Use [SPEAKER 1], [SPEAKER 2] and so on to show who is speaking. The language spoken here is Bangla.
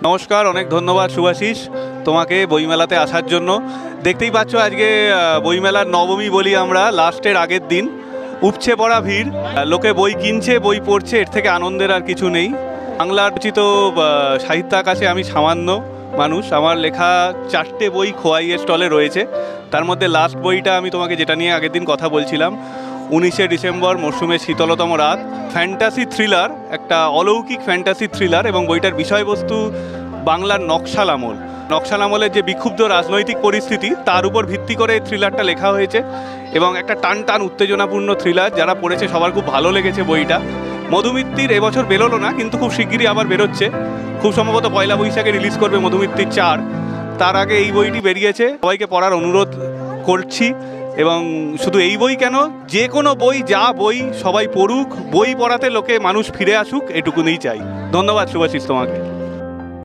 [SPEAKER 1] নমস্কার, অনেক ধন্যবাদ শুভাশিস তোমাকে বইমেলাতে আসার জন্য। দেখতেই পাচ্ছ আজকে বইমেলার নবমী বলি আমরা, লাস্টের আগের দিন। উপচে পড়া ভিড়, লোকে বই কিনছে, বই পড়ছে, এর থেকে আনন্দের আর কিছু নেই। বাংলার রচিত সাহিত্য আকাশে আমি সামান্য মানুষ। আমার লেখা 4টে বই খোয়াইয়ের স্টলে রয়েছে। তার মধ্যে লাস্ট বইটা আমি তোমাকে যেটা নিয়ে আগের দিন কথা বলছিলাম, 19শে ডিসেম্বর, মরশুমের শীতলতম রাত, ফ্যান্টাসি থ্রিলার, একটা অলৌকিক ফ্যান্টাসি থ্রিলার। এবং বইটার বিষয়বস্তু বাংলার নকশাল আমল, নকশাল আমলের যে বিক্ষুব্ধ রাজনৈতিক পরিস্থিতি তার উপর ভিত্তি করে এই থ্রিলারটা লেখা হয়েছে। এবং একটা টান টান উত্তেজনাপূর্ণ থ্রিলার, যারা পড়েছে সবার খুব ভালো লেগেছে বইটা। মধুমিত্তির এবছর বেরোলো না, কিন্তু খুব শিগগিরই আবার বেরোচ্ছে। খুব সম্ভবত পয়লা বৈশাখে রিলিজ করবে মধুমিত্তির 4। তার আগে এই বইটি বেরিয়েছে, সবাইকে পড়ার অনুরোধ করছি। এবং শুধু এই বই কেন, যে কোনো বই, যা বই সবাই পড়ুক, বই পড়াতে লোকে মানুষ ফিরে আসুক, এটুকুনই চাই। ধন্যবাদ শুভাশিস তোমাকে।